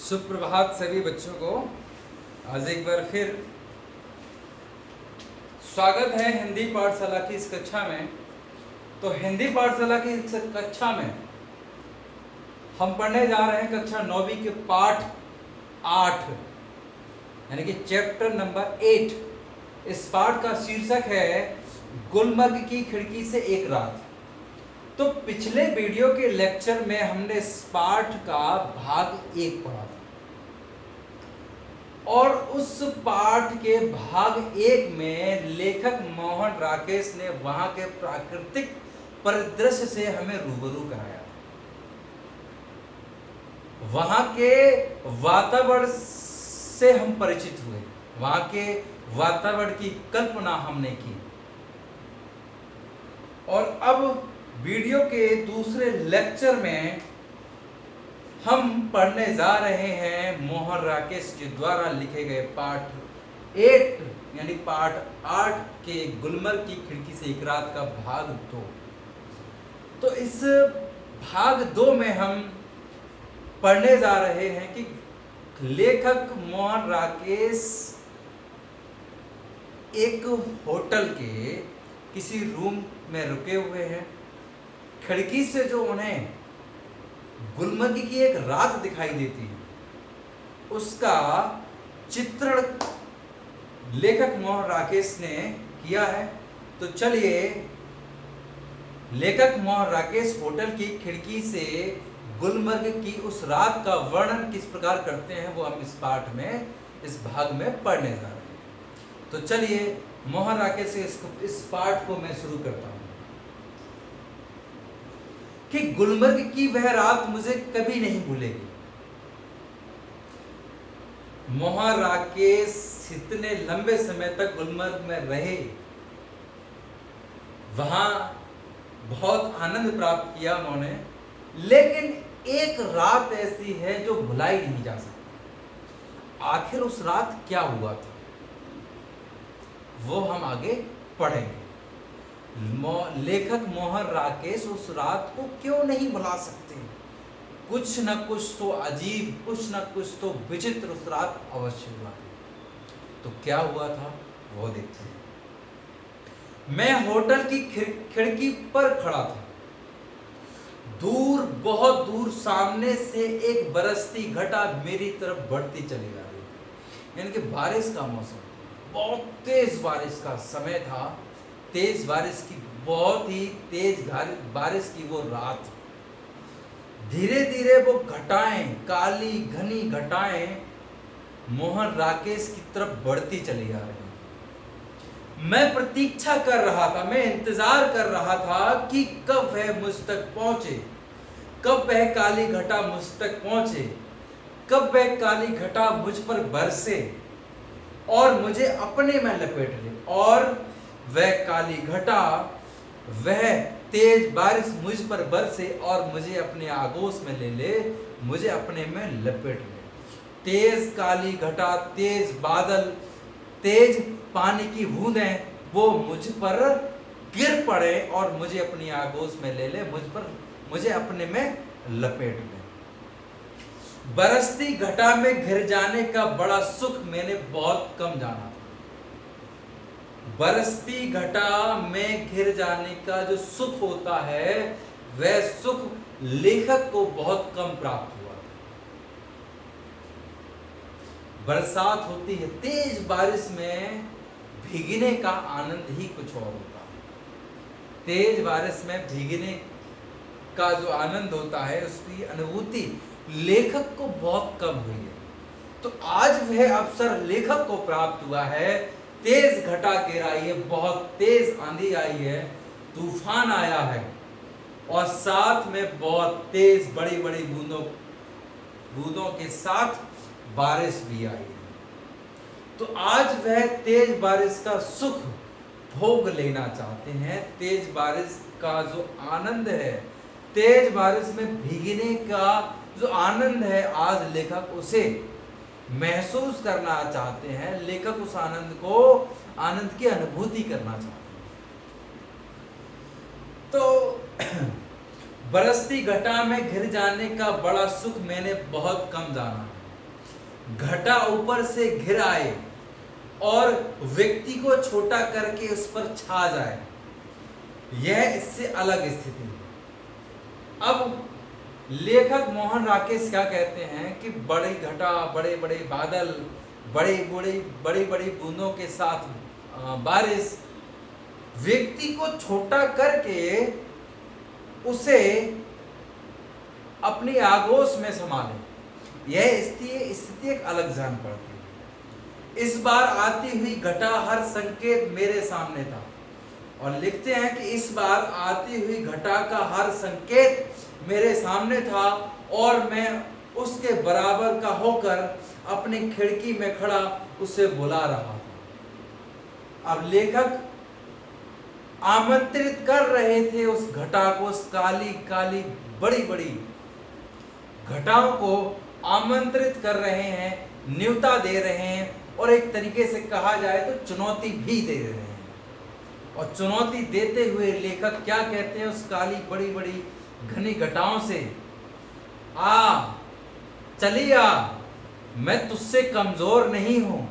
सुप्रभात सभी बच्चों को। आज एक बार फिर स्वागत है हिंदी पाठशाला की इस कक्षा में। तो हिंदी पाठशाला की इस कक्षा में हम पढ़ने जा रहे हैं कक्षा 9वीं के पाठ 8 यानी कि चैप्टर नंबर 8। इस पाठ का शीर्षक है गुलमर्ग की खिड़की से एक रात। तो पिछले वीडियो के लेक्चर में हमने इस पाठ का भाग 1 पढ़ा था और उस पाठ के भाग 1 में लेखक मोहन राकेश ने वहां के प्राकृतिक परिदृश्य से हमें रूबरू कराया। वहां के वातावरण से हम परिचित हुए, वहां के वातावरण की कल्पना हमने की। और अब वीडियो के दूसरे लेक्चर में हम पढ़ने जा रहे हैं मोहन राकेश के द्वारा लिखे गए पाठ 8 यानी पाठ 8 के गुलमर्ग की खिड़की से एक रात का भाग 2। तो इस भाग 2 में हम पढ़ने जा रहे हैं कि लेखक मोहन राकेश एक होटल के किसी रूम में रुके हुए हैं। खिड़की से जो उन्हें गुलमर्ग की एक रात दिखाई देती है उसका चित्रण लेखक मोहन राकेश ने किया है। तो चलिए लेखक मोहन राकेश होटल की खिड़की से गुलमर्ग की उस रात का वर्णन किस प्रकार करते हैं वो हम इस पाठ में इस भाग में पढ़ने जा रहे हैं। तो चलिए मोहन राकेश से इस पाठ को मैं शुरू करता हूं कि गुलमर्ग की वह रात मुझे कभी नहीं भूलेगी। मोहन राकेश इतने लंबे समय तक गुलमर्ग में रहे, वहां बहुत आनंद प्राप्त किया उन्होंने, लेकिन एक रात ऐसी है जो भुलाई नहीं जा सकती। आखिर उस रात क्या हुआ था वो हम आगे पढ़ेंगे। लेखक मोहन राकेश उस रात को क्यों नहीं भुला सकते? कुछ न कुछ तो अजीब, कुछ न कुछ तो विचित्र उस रात अवश्य हुआ। तो क्या हुआ था वो देखते हैं। मैं होटल की खिड़की पर खड़ा था। दूर, बहुत दूर सामने से एक बरसती घटा मेरी तरफ बढ़ती चली जा रही थी। यानी कि बारिश का मौसम, बहुत तेज बारिश का समय था। तेज बारिश की, बहुत ही तेज बारिश की वो रात। धीरे धीरे वो घटाएं, काली घनी घटाएं मोहन राकेश की तरफ बढ़ती चली जा रही। मैं प्रतीक्षा कर रहा था, मैं इंतजार कर रहा था कि कब वह मुझ तक पहुंचे, कब वह काली घटा मुझ तक पहुंचे, कब वह काली घटा मुझ पर बरसे और मुझे अपने में लपेट ले। और वह काली घटा, वह तेज बारिश मुझ पर बरसे और मुझे अपने आगोश में ले ले, मुझे अपने में लपेट ले। तेज काली घटा, तेज बादल, तेज पानी की बूंदें वो मुझ पर गिर पड़े और मुझे अपनी आगोश में ले ले, मुझे अपने में लपेट ले। बरसती घटा में घिर जाने का बड़ा सुख मैंने बहुत कम जाना था। बरसती घटा में घिर जाने का जो सुख होता है वह सुख लेखक को बहुत कम प्राप्त हुआ। बरसात होती है, तेज बारिश में भीगने का आनंद ही कुछ और होता है। तेज बारिश में भीगने का जो आनंद होता है उसकी अनुभूति लेखक को बहुत कम हुई है। तो आज वह अवसर लेखक को प्राप्त हुआ है। तेज घटा गिर आई है, बहुत तेज आंधी आई है, तूफान आया है और साथ में बहुत तेज बड़ी बड़ी बूंदों के साथ बारिश भी आई है। तो आज वह तेज बारिश का सुख भोग लेना चाहते हैं। तेज बारिश का जो आनंद है, तेज बारिश में भीगने का जो आनंद है, आज लेखक उसे महसूस करना चाहते हैं। लेखक उस आनंद की अनुभूति करना चाहते हैं। तो बरसती घटा में घिर जाने का बड़ा सुख मैंने बहुत कम जाना है। घटा ऊपर से घिर आए और व्यक्ति को छोटा करके उस पर छा जाए, यह इससे अलग स्थिति है। अब लेखक मोहन राकेश क्या कहते हैं कि बड़ी घटा, बड़े बड़े बादल, बड़ी बड़ी बूंदों के साथ बारिश व्यक्ति को छोटा करके उसे अपनी आगोश में संभाले, यह स्थिति एक अलग जान पड़ती है। इस बार आती हुई घटा हर संकेत मेरे सामने था, और लिखते हैं कि इस बार आती हुई घटा का हर संकेत मेरे सामने था और मैं उसके बराबर का होकर अपनी खिड़की में खड़ा उसे बुला रहा था। अब लेखक आमंत्रित कर रहे थे उस घटा को, उस काली काली बड़ी बड़ी घटाओं को आमंत्रित कर रहे हैं, न्योता दे रहे हैं, और एक तरीके से कहा जाए तो चुनौती भी दे रहे हैं। और चुनौती देते हुए लेखक क्या कहते हैं उस काली बड़ी बड़ी घनी घटाओं से, आ चली आ, मैं तुझसे कमजोर नहीं हूं,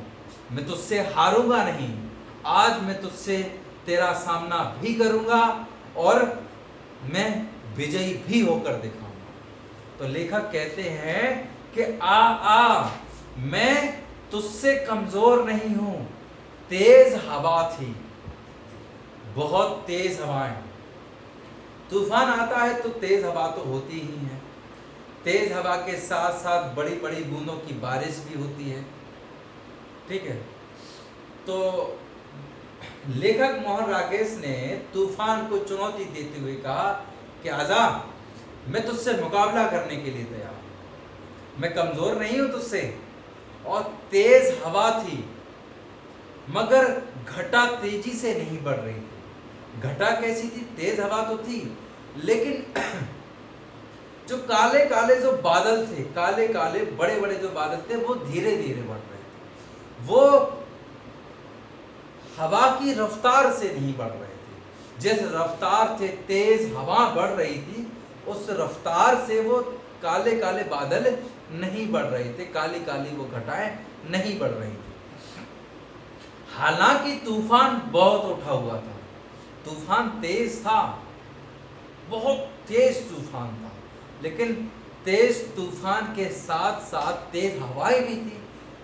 मैं तुझसे हारूंगा नहीं, आज मैं तुझसे तेरा सामना भी करूंगा और मैं विजयी भी होकर दिखाऊंगा। तो लेखक कहते हैं कि आ मैं तुझसे कमजोर नहीं हूं। तेज हवा थी, बहुत तेज हवाएं, तूफान आता है तो तेज हवा तो होती ही है, तेज हवा के साथ साथ बड़ी बड़ी बूंदों की बारिश भी होती है, ठीक है। तो लेखक मोहन राकेश ने तूफान को चुनौती देते हुए कहा कि आजा, मैं तुझसे मुकाबला करने के लिए तैयार हूं, मैं कमजोर नहीं हूं तुझसे। और तेज हवा थी मगर घटा तेजी से नहीं बढ़ रही थी। घटा कैसी थी? तेज हवा तो थी, लेकिन जो काले काले जो बादल थे, काले काले बड़े बड़े जो बादल थे, वो धीरे धीरे बढ़ रहे थे, वो हवा की रफ्तार से नहीं बढ़ रहे थे। जिस रफ्तार से तेज हवा बढ़ रही थी, उस रफ्तार से वो काले काले बादल नहीं बढ़ रहे थे, काली काली वो घटाएं नहीं बढ़ रही थी। हालांकि तूफान बहुत उठा हुआ था, तूफान तेज था, बहुत तेज तूफान था, लेकिन तेज तूफान के साथ साथ तेज हवाएं भी थी।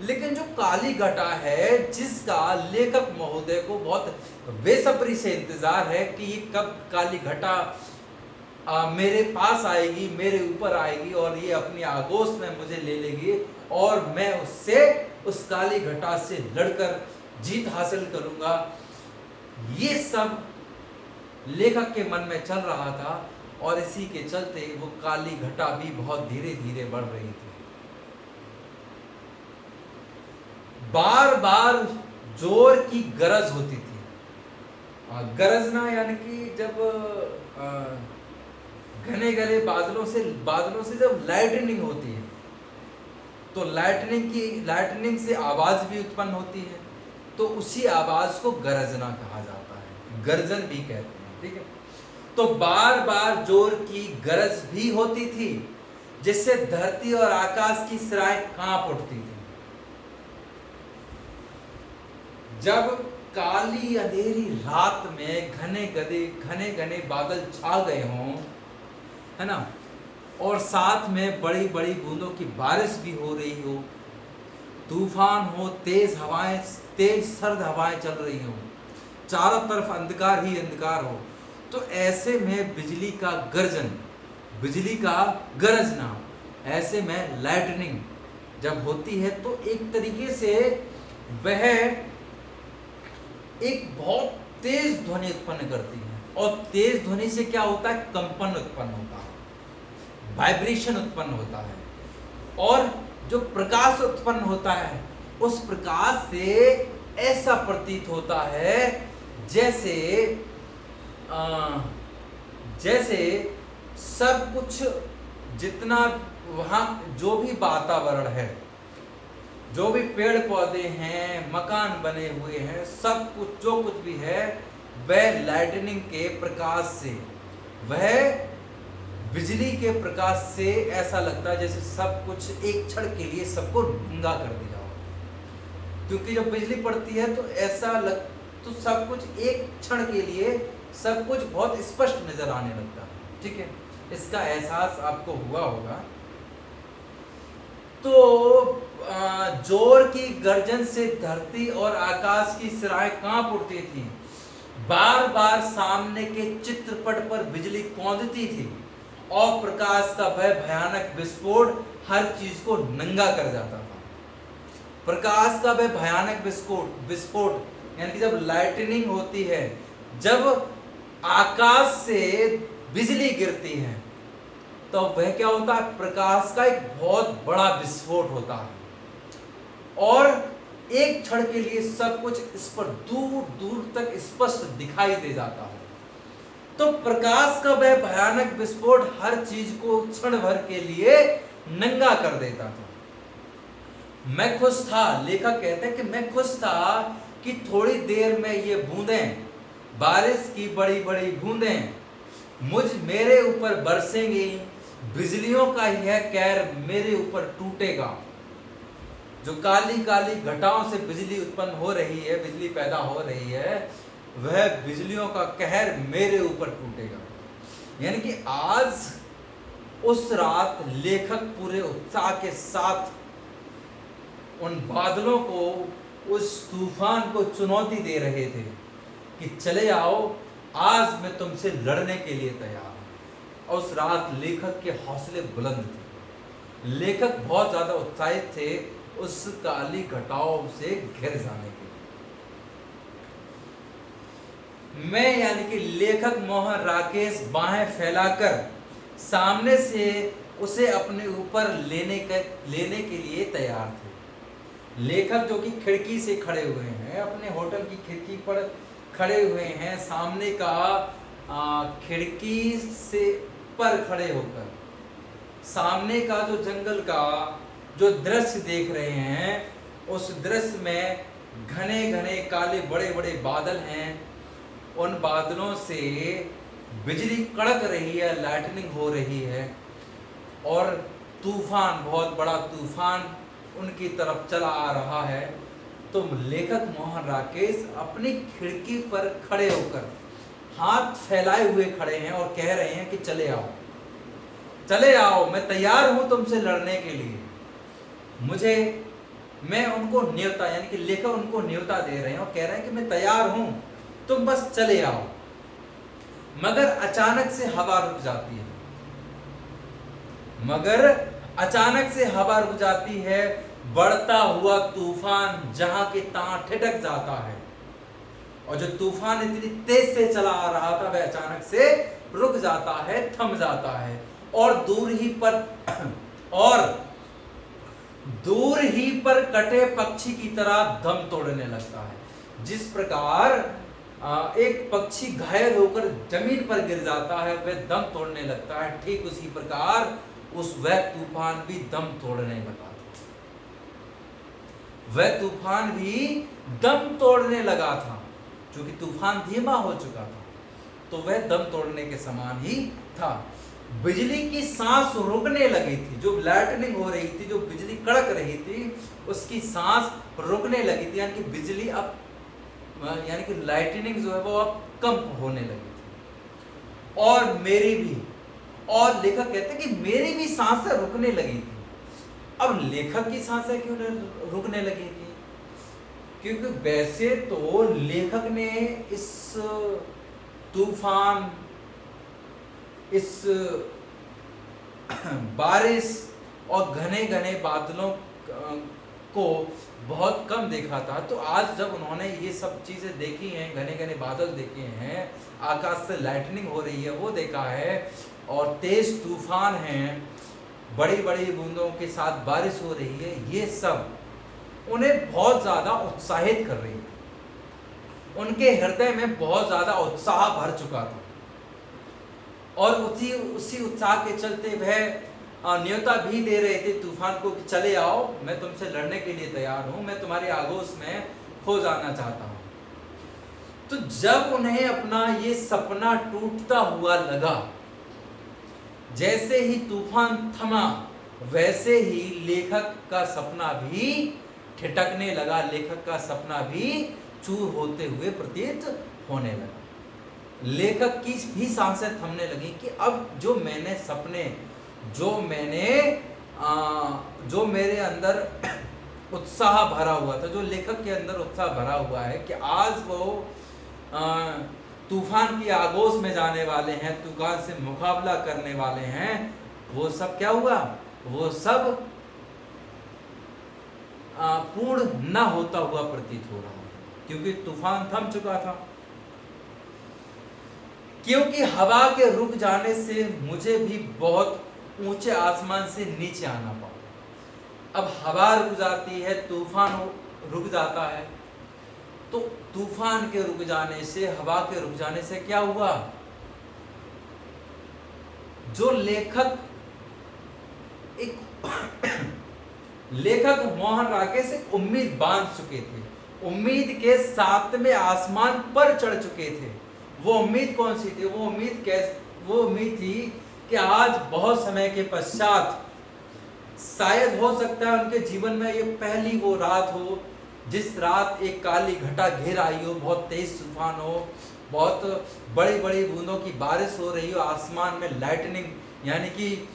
लेकिन जो काली घटा है, जिसका लेखक महोदय को बहुत बेसब्री से इंतजार है कि ये कब काली घटा मेरे पास आएगी, मेरे ऊपर आएगी और ये अपनी आगोश में मुझे ले लेगी और मैं उससे, उस काली घटा से लड़कर जीत हासिल करूंगा, ये सब लेखक के मन में चल रहा था। और इसी के चलते वो काली घटा भी बहुत धीरे धीरे बढ़ रही थी। बार बार जोर की गरज होती थी। गरजना यानी कि जब घने घने बादलों से जब लाइटनिंग होती है, तो लाइटनिंग से आवाज भी उत्पन्न होती है, तो उसी आवाज को गरजना कहा जाता है, गर्जन भी कहते हैं, ठीक है। तो बार बार जोर की गरज भी होती थी, जिससे धरती और आकाश की सराय कांप उठती थी। जब काली अंधेरी रात में घने घने बादल छा गए हों, है ना, और साथ में बड़ी बड़ी बूंदों की बारिश भी हो रही हो, तूफान हो, तेज हवाएं, तेज सर्द हवाएं चल रही हो, चारों तरफ अंधकार ही अंधकार हो, तो ऐसे में बिजली का गर्जन, बिजली का गरजना, ऐसे में लाइटनिंग जब होती है तो एक तरीके से वह एक बहुत तेज ध्वनि उत्पन्न करती है। और तेज ध्वनि से क्या होता है? कंपन उत्पन्न होता है, वाइब्रेशन उत्पन्न होता है, और जो प्रकाश उत्पन्न होता है, उस प्रकाश से ऐसा प्रतीत होता है जैसे सब कुछ, जितना वहां जो भी वातावरण है, जो भी पेड़ पौधे हैं, मकान बने हुए हैं, सब कुछ जो कुछ भी है, वह लाइटनिंग के प्रकाश से, वह बिजली के प्रकाश से ऐसा लगता है जैसे सब कुछ एक क्षण के लिए सबको नंगा कर दिया हो, क्योंकि जब बिजली पड़ती है तो ऐसा लग तो सब कुछ एक क्षण के लिए सब कुछ बहुत स्पष्ट नजर आने लगता है। ठीक है, इसका एहसास आपको हुआ होगा। तो जोर की गर्जन से धरती और आकाश की सिराएं कांप उठती थी, बार बार सामने के चित्रपट पर बिजली कौंधती थी और प्रकाश का वह भयानक विस्फोट हर चीज को नंगा कर जाता था। प्रकाश का वह भयानक विस्फोट यानी कि जब लाइटनिंग होती है, जब आकाश से बिजली गिरती है, तो वह क्या होता है, प्रकाश का एक बहुत बड़ा विस्फोट होता है और एक क्षण के लिए सब कुछ इस पर दूर दूर तक स्पष्ट दिखाई दे जाता है। तो प्रकाश का वह भयानक विस्फोट हर चीज को क्षण भर के लिए नंगा कर देता था। मैं खुश था, लेखक कहते हैं कि मैं खुश था कि थोड़ी देर में ये बूंदें, बारिश की बड़ी बड़ी बूंदें मेरे ऊपर बरसेंगी, बिजलियों का यह कहर मेरे ऊपर टूटेगा। जो काली काली घटाओं से बिजली उत्पन्न हो रही है, बिजली पैदा हो रही है, वह बिजलियों का कहर मेरे ऊपर टूटेगा। यानी कि आज उस रात लेखक पूरे उत्साह के साथ उन बादलों को, उस तूफान को चुनौती दे रहे थे कि चले आओ, आज मैं तुमसे लड़ने के लिए तैयार हूं। और उस रात लेखक के हौसले बुलंद थे, लेखक बहुत ज्यादा उत्साहित थे उस काली घटाओं से घिर जाने के लिए। मैं यानी कि लेखक मोहन राकेश बाहें फैलाकर सामने से उसे अपने ऊपर लेने के लिए तैयार थे। लेखक जो कि खिड़की से खड़े हुए हैं, अपने होटल की खिड़की पर खड़े हुए हैं, सामने का खिड़की से पर खड़े होकर सामने का जो जंगल का जो दृश्य देख रहे हैं, उस दृश्य में घने घने काले बड़े बड़े बादल हैं। उन बादलों से बिजली कड़क रही है, लाइटनिंग हो रही है और तूफान, बहुत बड़ा तूफान उनकी तरफ चला आ रहा है। तो लेखक मोहन राकेश अपनी खिड़की पर खड़े होकर हाथ फैलाए हुए खड़े हैं और कह रहे हैं कि चले आओ, चले आओ, मैं तैयार हूं तुमसे लड़ने के लिए। मैं उनको न्योता, यानी कि लेखक उनको न्योता दे रहे हैं और कह रहे हैं कि मैं तैयार हूं, तुम बस चले आओ। मगर अचानक से हवा रुक जाती है, बढ़ता हुआ तूफान जहां के तहां ठिठक जाता है और जो तूफान इतनी तेज से चला आ रहा था, वह अचानक से रुक जाता है, थम जाता है और दूर ही पर कटे पक्षी की तरह दम तोड़ने लगता है। जिस प्रकार एक पक्षी घायल होकर जमीन पर गिर जाता है, वह दम तोड़ने लगता है, ठीक उसी प्रकार वह तूफान भी दम तोड़ने लगा था। वह तूफान भी दम तोड़ने लगा था, क्योंकि तूफान धीमा हो चुका था, तो वह दम तोड़ने के समान ही था। बिजली की सांस रुकने लगी थी, जो लाइटनिंग हो रही थी, जो बिजली कड़क रही थी, उसकी सांस रुकने लगी थी, यानी कि बिजली अब, यानी कि लाइटनिंग जो है वो अब कम होने लगी थी। और लेखक कहते हैं कि मेरी भी सांसें रुकने लगी थी। अब लेखक की सांसें क्यों रुकने लगी थी? क्योंकि वैसे तो लेखक ने इस तूफान, इस बारिश और घने घने बादलों को बहुत कम देखा था। तो आज जब उन्होंने ये सब चीजें देखी हैं, घने घने बादल देखे हैं, आकाश से लाइटनिंग हो रही है वो देखा है, और तेज तूफान हैं, बड़ी बड़ी बूंदों के साथ बारिश हो रही है, ये सब उन्हें बहुत ज्यादा उत्साहित कर रही थी। उनके हृदय में बहुत ज्यादा उत्साह भर चुका था और उसी उत्साह के चलते वह न्योता भी दे रहे थे तूफान को कि चले आओ, मैं तुमसे लड़ने के लिए तैयार हूं, मैं तुम्हारे आगोश में खो जाना चाहता हूं। तो जब उन्हें अपना ये सपना टूटता हुआ लगा, जैसे ही तूफान थमा वैसे ही लेखक का सपना भी ठिठकने लगा, लेखक का सपना भी चूर होते हुए प्रतीत होने लगा। लेखक की भी सांसें थमने लगी कि अब जो मैंने सपने, जो मेरे अंदर उत्साह भरा हुआ था, जो लेखक के अंदर उत्साह भरा हुआ है कि आज वो तूफान की आगोश में जाने वाले हैं, तूफान से मुकाबला करने वाले हैं, वो सब क्या हुआ, वो सब पूर्ण न होता हुआ प्रतीत हो रहा है, क्योंकि तूफान थम चुका था। क्योंकि हवा के रुक जाने से मुझे भी बहुत ऊंचे आसमान से नीचे आना पड़ा। अब हवा रुक जाती है, तूफान रुक जाता है, तो तूफान के रुक जाने से, हवा के रुक जाने से क्या हुआ, जो लेखक मोहन राकेश एक उम्मीद बांध चुके थे, उम्मीद के 7वें आसमान पर चढ़ चुके थे। वो उम्मीद कौन सी थी? वो उम्मीद थी कि आज बहुत समय के पश्चात शायद हो सकता है उनके जीवन में ये पहली वो रात हो जिस रात एक काली घटा घेर आई हो, बहुत तेज तूफान हो, बहुत बड़ी बड़ी बूंदों की बारिश हो रही हो, आसमान में लाइटनिंग यानी कि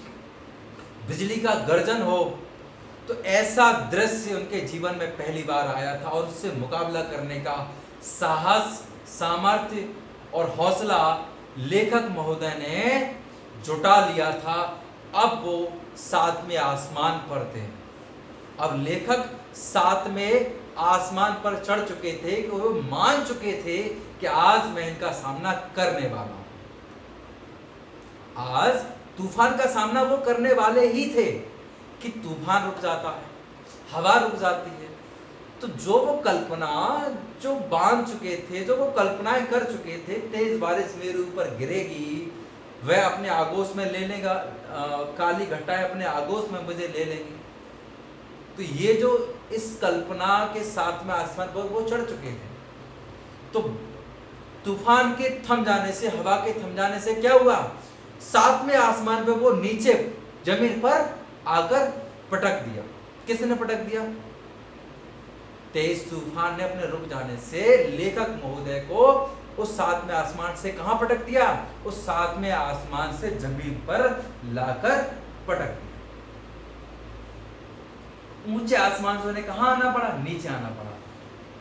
बिजली का गर्जन हो। तो ऐसा दृश्य उनके जीवन में पहली बार आया था और उससे मुकाबला करने का साहस, सामर्थ्य और हौसला लेखक महोदय ने जुटा लिया था। अब वो 7वें आसमान पर थे। अब लेखक 7वें आसमान पर चढ़ चुके थे कि वो मान चुके थे कि आज मैं इनका सामना करने वाला हूं। आज तूफान का सामना वो करने वाले ही थे कि तूफान रुक जाता है, हवा रुक जाती है, तो जो वो कल्पना जो बांध चुके थे, जो वो कल्पनाएं कर चुके थे, तेज बारिश मेरे ऊपर गिरेगी, वह अपने आगोश में ले लेगा, काली घटाएं अपने आगोश में मुझे ले लेंगी, तो ये जो इस कल्पना के 7वें आसमान पर वो चढ़ चुके थे। तो तूफान के थम जाने से, हवा के थम जाने से क्या हुआ, 7वें आसमान पे वो नीचे जमीन पर आकर पटक दिया। किसने पटक दिया? तेज तूफान ने अपने रुक जाने से लेखक महोदय को उस 7वें आसमान से कहां पटक दिया? उस 7वें आसमान से जमीन पर लाकर पटक दिया। ऊंचे आसमान से उन्हें कहां आना पड़ा? नीचे आना पड़ा।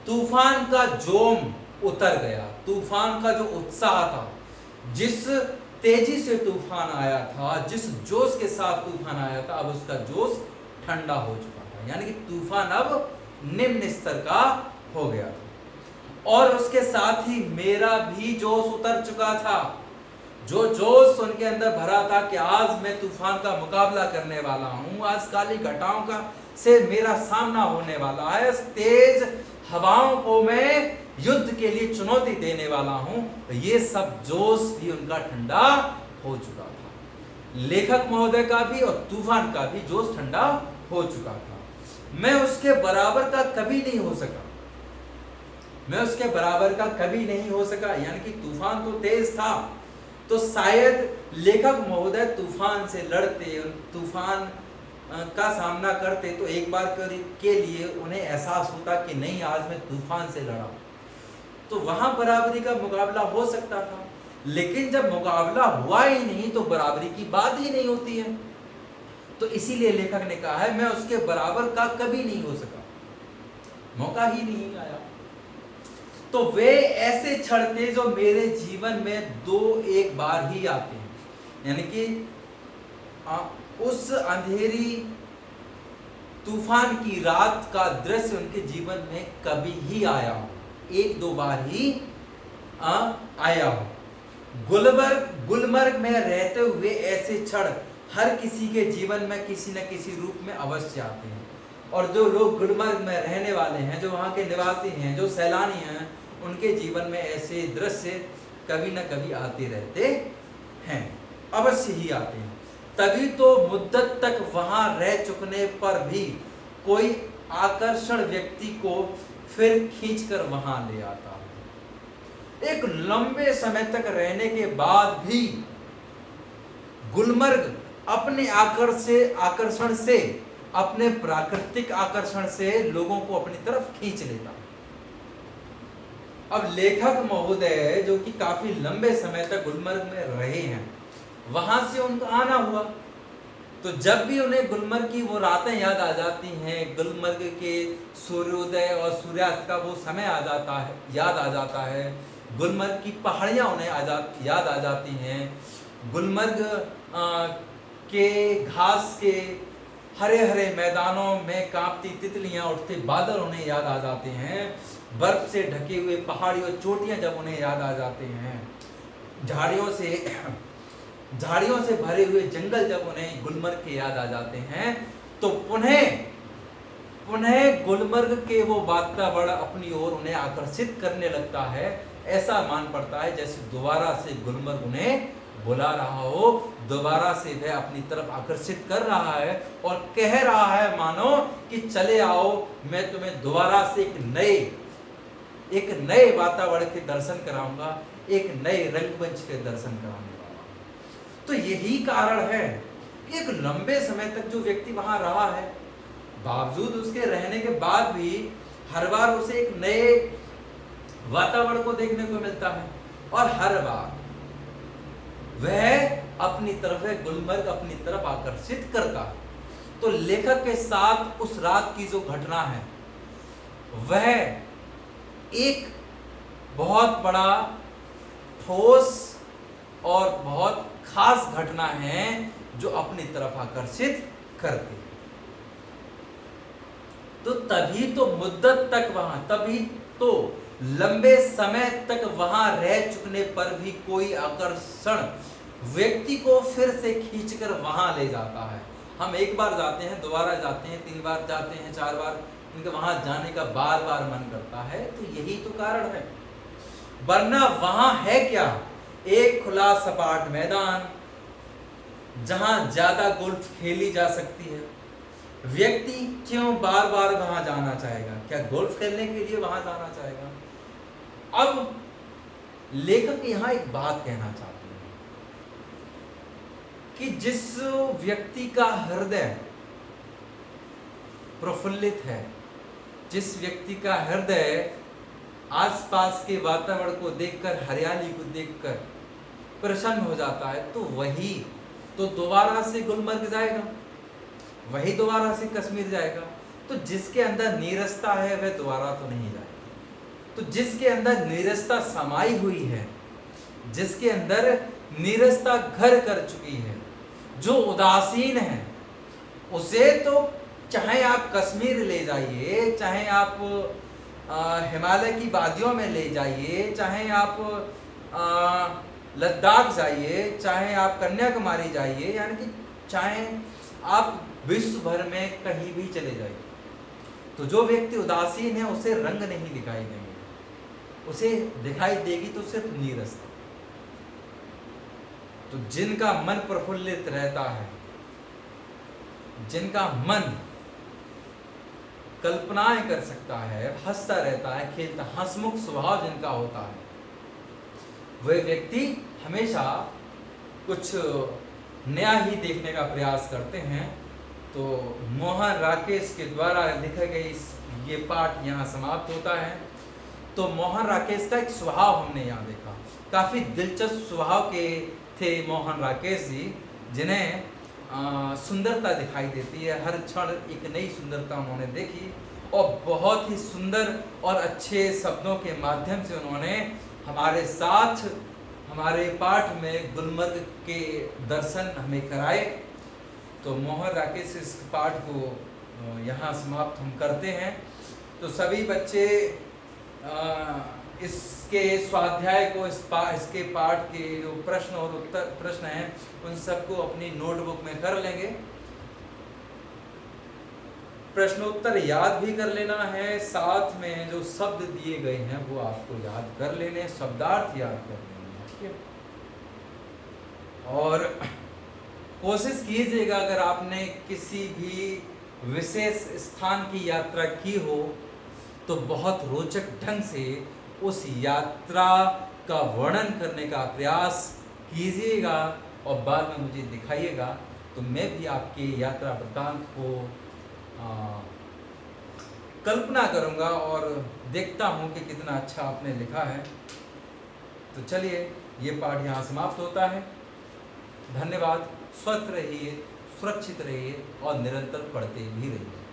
तूफान का जोम उतर गया, तूफान का जो उत्साह था, जिस तेजी से तूफान आया था, जिस जोश के साथ तूफान आया था, अब उसका जोश ठंडा हो चुका था, यानी कि तूफान अब निम्न स्तर का हो गया था। और उसके साथ ही मेरा भी जोश उतर चुका था। जो जोश उनके अंदर भरा था कि आज मैं तूफान का मुकाबला करने वाला हूं, आज काली घटाओं का से मेरा सामना होने वाला है, तेज हवाओं को मैं युद्ध के लिए चुनौती देने वाला हूं, तो ये सब जोश भी उनका ठंडा हो चुका था। लेखक महोदय का भी और तूफान का भी जोश ठंडा हो चुका था। मैं उसके बराबर का कभी नहीं हो सका, मैं उसके बराबर का कभी नहीं हो सका, यानी कि तूफान तो तेज था, तो शायद लेखक महोदय तूफान से लड़ते, तूफान का सामना करते, तो एक बार के लिए उन्हें एहसास होता कि नहीं, आज मैं तूफान से लड़ा, तो वहां बराबरी का मुकाबला हो सकता था। लेकिन जब मुकाबला हुआ ही नहीं तो बराबरी की बात ही नहीं होती है। तो इसीलिए लेखक ने कहा है मैं उसके बराबर का कभी नहीं हो सका, मौका ही नहीं आया। तो वे ऐसे क्षण थे जो मेरे जीवन में 2-1 बार ही आते हैं, यानी कि उस अंधेरी तूफान की रात का दृश्य उनके जीवन में कभी ही आया हो, 1-2 बार ही आया हो। गुलमर्ग में रहते हुए ऐसे क्षण हर किसी के जीवन में किसी न किसी रूप में अवश्य आते हैं, और जो लोग गुलमर्ग में रहने वाले हैं, जो वहाँ के निवासी हैं, जो सैलानी हैं, उनके जीवन में ऐसे दृश्य कभी न कभी आते रहते हैं, अवश्य ही आते हैं। तभी तो मुद्दत तक वहां रह चुकने पर भी कोई आकर्षण व्यक्ति को फिर खींचकर वहां ले आता है। एक लंबे समय तक रहने के बाद भी गुलमर्ग अपने आकर्षण से, अपने प्राकृतिक आकर्षण से लोगों को अपनी तरफ खींच लेता। अब लेखक महोदय जो कि काफी लंबे समय तक गुलमर्ग में रहे हैं, वहां से उनका आना हुआ, तो जब भी उन्हें गुलमर्ग की वो रातें याद आ जाती हैं, गुलमर्ग के सूर्योदय और सूर्यास्त का वो समय आ जाता है, याद आ जाता है, गुलमर्ग की पहाड़ियां उन्हें याद आ जाती हैं, गुलमर्ग के घास के हरे हरे मैदानों में कांपती तितलियां, उठते बादल उन्हें याद आ जाते हैं, बर्फ से ढके हुए पहाड़ी और चोटियां जब उन्हें याद आ जाते हैं, झाड़ियों से भरे हुए जंगल जब उन्हें गुलमर्ग के याद आ जाते हैं, तो पुनः गुलमर्ग के वो वातावरण अपनी ओर उन्हें आकर्षित करने लगता है। ऐसा मान पड़ता है जैसे दोबारा से गुलमर्ग उन्हें बुला रहा हो, दोबारा से वह अपनी तरफ आकर्षित कर रहा है और कह रहा है मानो कि चले आओ, मैं तुम्हें दोबारा से एक नए वातावरण के दर्शन कराऊंगा, एक नए रंगमंच के दर्शन कराऊंगा। तो यही कारण है कि एक लंबे समय तक जो व्यक्ति वहां रहा है, बावजूद उसके रहने के बाद भी हर बार उसे एक नए वातावरण को देखने को मिलता है और हर बार वह अपनी तरफ गुलमर्ग अपनी तरफ आकर्षित करता है। तो लेखक के साथ उस रात की जो घटना है वह एक बहुत बड़ा ठोस और बहुत खास घटना है जो अपनी तरफ आकर्षित करती है। तो तभी तो लंबे समय तक वहां रह चुकने पर भी कोई आकर्षण व्यक्ति को फिर से खींचकर वहां ले जाता है। हम एक बार जाते हैं, दोबारा जाते हैं, 3 बार जाते हैं, 4 बार, उनके वहां जाने का बार बार मन करता है। तो यही तो कारण है, वरना वहां है क्या? एक खुला सपाट मैदान जहां ज्यादा गोल्फ खेली जा सकती है। व्यक्ति क्यों बार बार वहां जाना चाहेगा? क्या गोल्फ खेलने के लिए वहां जाना चाहेगा? अब लेखक यहां एक बात कहना चाहते हैं कि जिस व्यक्ति का हृदय प्रफुल्लित है, जिस व्यक्ति का हृदय आसपास के वातावरण को देखकर, हरियाली को देखकर प्रसन्न हो जाता है, तो वही तो दोबारा से गुलमर्ग जाएगा, वही दोबारा से कश्मीर जाएगा। तो जिसके अंदर नीरसता है वह दोबारा तो नहीं जाएगा। तो जिसके अंदर नीरसता समाई हुई है, जिसके अंदर नीरसता घर कर चुकी है, जो उदासीन है, उसे तो चाहे आप कश्मीर ले जाइए, चाहे आप हिमालय की वादियों में ले जाइए, चाहे आप लद्दाख जाइए, चाहे आप कन्याकुमारी जाइए, यानी कि चाहे आप विश्व भर में कहीं भी चले जाइए, तो जो व्यक्ति उदासीन है उसे रंग नहीं दिखाई देंगे, उसे दिखाई देगी तो सिर्फ नीरसता। तो जिनका मन प्रफुल्लित रहता है, जिनका मन कल्पनाएं कर सकता है, हंसता रहता है, खेलता, हंसमुख स्वभाव जिनका होता है, वह व्यक्ति हमेशा कुछ नया ही देखने का प्रयास करते हैं। तो मोहन राकेश के द्वारा लिखा गया ये पाठ यहाँ समाप्त होता है। तो मोहन राकेश का एक स्वभाव हमने यहाँ देखा, काफी दिलचस्प स्वभाव के थे मोहन राकेश जी, जिन्हें सुंदरता दिखाई देती है, हर क्षण एक नई सुंदरता उन्होंने देखी और बहुत ही सुंदर और अच्छे शब्दों के माध्यम से उन्होंने हमारे साथ हमारे पाठ में गुलमर्ग के दर्शन हमें कराए। तो मोहन राकेश इस पाठ को यहाँ समाप्त हम करते हैं। तो सभी बच्चे इसके स्वाध्याय को, इसके पाठ के जो प्रश्न और उत्तर प्रश्न हैं उन सबको अपनी नोटबुक में कर लेंगे। प्रश्नोत्तर याद भी कर लेना है, साथ में जो शब्द दिए गए हैं वो आपको याद कर लेने, शब्दार्थ याद कर लेने, ठीक है। और कोशिश कीजिएगा अगर आपने किसी भी विशेष स्थान की यात्रा की हो तो बहुत रोचक ढंग से उस यात्रा का वर्णन करने का प्रयास कीजिएगा और बाद में मुझे दिखाइएगा, तो मैं भी आपके यात्रा वृत्तांत को कल्पना करूंगा और देखता हूं कि कितना अच्छा आपने लिखा है। तो चलिए, ये पाठ यहाँ समाप्त होता है। धन्यवाद। स्वस्थ रहिए, सुरक्षित रहिए और निरंतर पढ़ते भी रहिए।